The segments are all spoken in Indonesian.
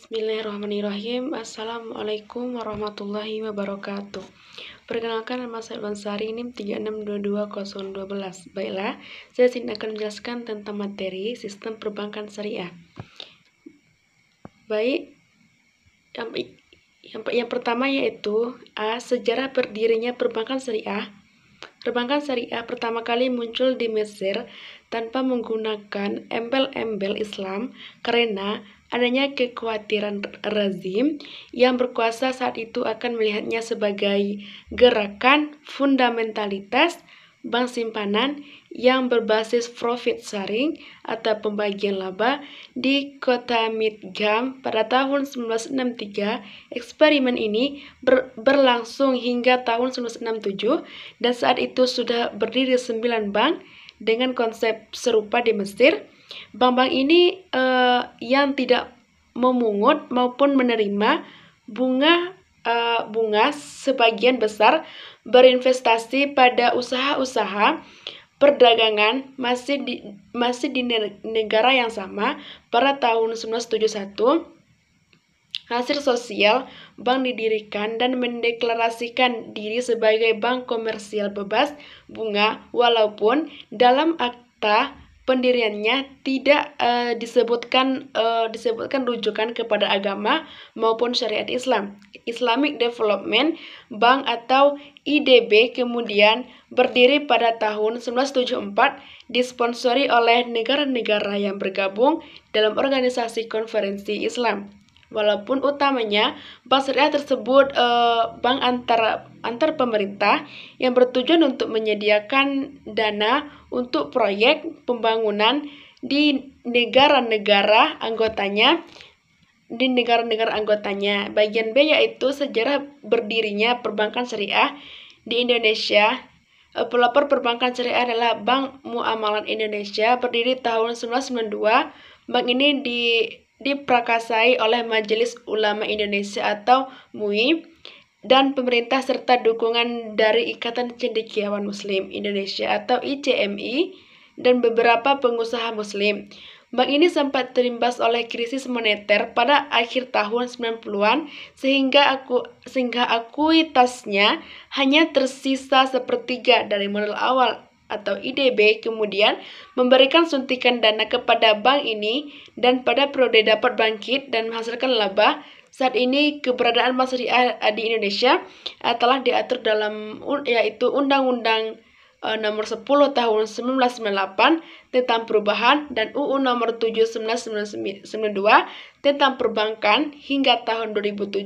Bismillahirrahmanirrahim. Assalamualaikum warahmatullahi wabarakatuh. Perkenalkan, nama saya Bansari, NIM 3622012. Baiklah, saya sini akan menjelaskan tentang materi sistem perbankan syariah. Baik, yang pertama yaitu sejarah berdirinya perbankan syariah. Perbankan syariah pertama kali muncul di Mesir tanpa menggunakan embel-embel Islam karena adanya kekhawatiran rezim yang berkuasa saat itu akan melihatnya sebagai gerakan fundamentalitas bank simpanan yang berbasis profit sharing atau pembagian laba di kota Midgam pada tahun 1963. Eksperimen ini berlangsung hingga tahun 1967 dan saat itu sudah berdiri 9 bank dengan konsep serupa di Mesir. Bank-bank ini yang tidak memungut maupun menerima bunga sebagian besar berinvestasi pada usaha-usaha perdagangan masih di negara yang sama. Pada tahun 1971 hasil sosial bank didirikan dan mendeklarasikan diri sebagai bank komersial bebas bunga, walaupun dalam akta pendiriannya tidak disebutkan rujukan kepada agama maupun syariat Islam. Islamic Development Bank atau IDB kemudian berdiri pada tahun 1974, disponsori oleh negara-negara yang bergabung dalam organisasi konferensi Islam. Walaupun utamanya bank syariah tersebut bank antar pemerintah yang bertujuan untuk menyediakan dana untuk proyek pembangunan di negara-negara anggotanya. Bagian B yaitu sejarah berdirinya perbankan syariah di Indonesia. Pelopor perbankan syariah adalah Bank Muamalat Indonesia, berdiri tahun 1992. Bank ini diprakasai oleh Majelis Ulama Indonesia atau MUI dan pemerintah serta dukungan dari Ikatan Cendekiawan Muslim Indonesia atau ICMI dan beberapa pengusaha muslim. Bank ini sempat terimbas oleh krisis moneter pada akhir tahun 90-an sehingga akuitasnya hanya tersisa sepertiga dari modal awal atau IDB, kemudian memberikan suntikan dana kepada bank ini dan pada periode dapat bangkit dan menghasilkan laba. Saat ini keberadaan bank syariah di Indonesia telah diatur dalam yaitu Undang-Undang Nomor 10 Tahun 1998 tentang perubahan dan UU Nomor 7 1992 tentang perbankan. Hingga tahun 2007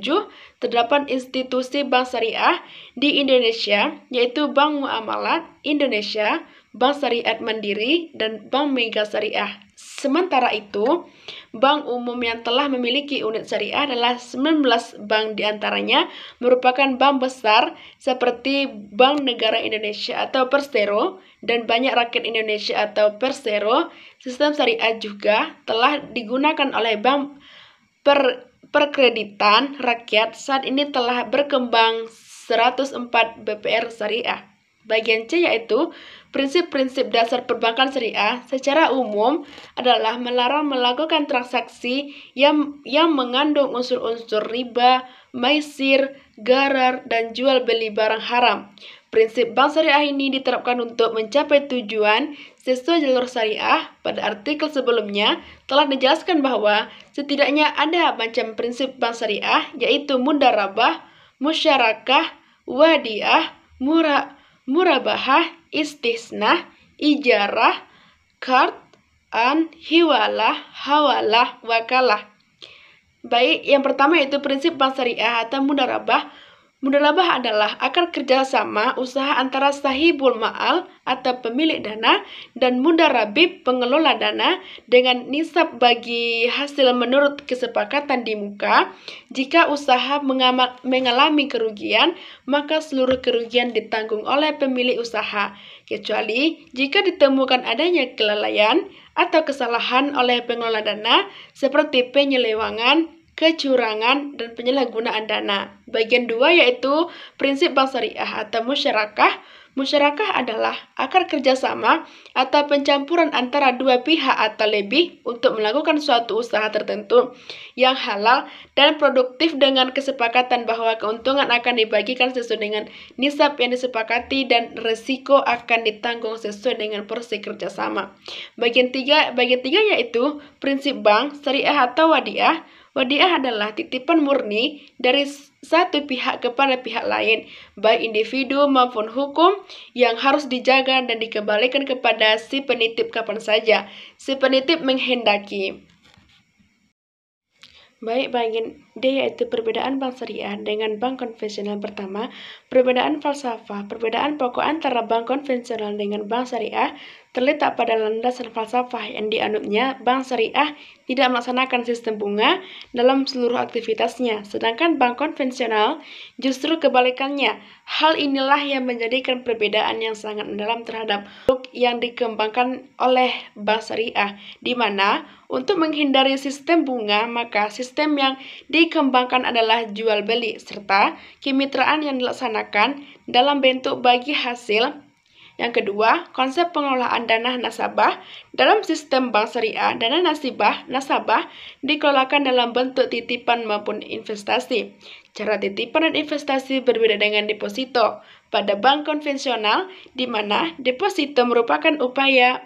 terdapat institusi bank syariah di Indonesia yaitu Bank Muamalat Indonesia, Bank Syariah Mandiri, dan Bank Mega Syariah. Sementara itu, bank umum yang telah memiliki unit syariah adalah 19 bank, diantaranya merupakan bank besar seperti Bank Negara Indonesia atau Persero dan Bank Rakyat Indonesia atau Persero. Sistem syariah juga telah digunakan oleh bank perkreditan rakyat. Saat ini telah berkembang 104 BPR syariah. Bagian C yaitu prinsip-prinsip dasar perbankan syariah secara umum adalah melarang melakukan transaksi yang mengandung unsur-unsur riba, maisir, gharar, dan jual beli barang haram. Prinsip bank syariah ini diterapkan untuk mencapai tujuan sesuai jalur syariah. Pada artikel sebelumnya telah dijelaskan bahwa setidaknya ada macam prinsip bank syariah yaitu mudharabah, musyarakah, wadiah, murabahah, istisnah, ijarah, qard, hiwalah, hawalah, wakalah. Baik, yang pertama yaitu prinsip bank syariah atau mudharabah. Mudharabah adalah akar kerjasama usaha antara sahibul ma'al atau pemilik dana dan mudharabib pengelola dana dengan nisab bagi hasil menurut kesepakatan di muka. Jika usaha mengalami kerugian, maka seluruh kerugian ditanggung oleh pemilik usaha, kecuali jika ditemukan adanya kelalaian atau kesalahan oleh pengelola dana seperti penyelewangan, kecurangan, dan penyalahgunaan dana. Bagian 2 yaitu prinsip bank syariah atau musyarakah. Musyarakah adalah akar kerjasama atau pencampuran antara dua pihak atau lebih untuk melakukan suatu usaha tertentu yang halal dan produktif dengan kesepakatan bahwa keuntungan akan dibagikan sesuai dengan nisab yang disepakati dan resiko akan ditanggung sesuai dengan porsi kerjasama. Bagian tiga yaitu prinsip bank, syariah atau wadiah. Wadiah adalah titipan murni dari satu pihak kepada pihak lain, baik individu maupun hukum, yang harus dijaga dan dikembalikan kepada si penitip kapan saja si penitip menghendaki. Baik, bagian D yaitu perbedaan bank syariah dengan bank konvensional. Pertama, perbedaan falsafah. Perbedaan pokok antara bank konvensional dengan bank syariah terletak pada landasan falsafah yang dianutnya. Bank syariah tidak melaksanakan sistem bunga dalam seluruh aktivitasnya, sedangkan bank konvensional justru kebalikannya. Hal inilah yang menjadikan perbedaan yang sangat mendalam terhadap produk yang dikembangkan oleh bank syariah, di mana untuk menghindari sistem bunga, maka sistem yang dikembangkan adalah jual beli serta kemitraan yang dilaksanakan dalam bentuk bagi hasil. Yang kedua, konsep pengelolaan dana nasabah. Dalam sistem bank syariah, dana nasabah dikelolakan dalam bentuk titipan maupun investasi. Cara titipan dan investasi berbeda dengan deposito. Pada bank konvensional, di mana deposito merupakan upaya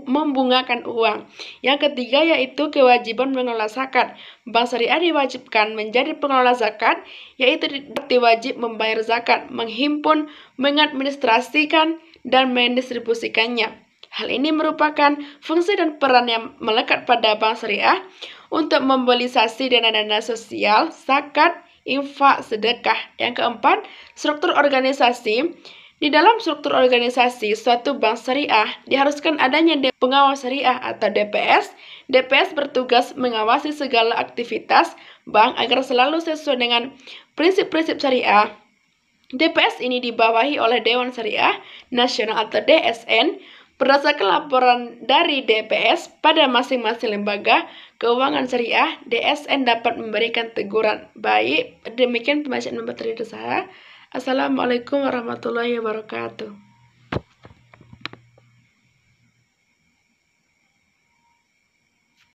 membungakan uang. Yang ketiga yaitu kewajiban mengelola zakat. Bank syariah diwajibkan menjadi pengelola zakat, yaitu wajib membayar zakat, menghimpun, mengadministrasikan, dan mendistribusikannya. Hal ini merupakan fungsi dan peran yang melekat pada bank syariah untuk memobilisasi dana-dana sosial, zakat, infak, sedekah. Yang keempat, struktur organisasi. Di dalam struktur organisasi suatu bank syariah diharuskan adanya pengawas syariah atau DPS. DPS bertugas mengawasi segala aktivitas bank agar selalu sesuai dengan prinsip-prinsip syariah. DPS ini dibawahi oleh Dewan Syariah Nasional atau DSN. Berdasarkan laporan dari DPS pada masing-masing lembaga keuangan syariah, DSN dapat memberikan teguran. Baik, demikian pembacaan materi saya. Assalamualaikum warahmatullahi wabarakatuh.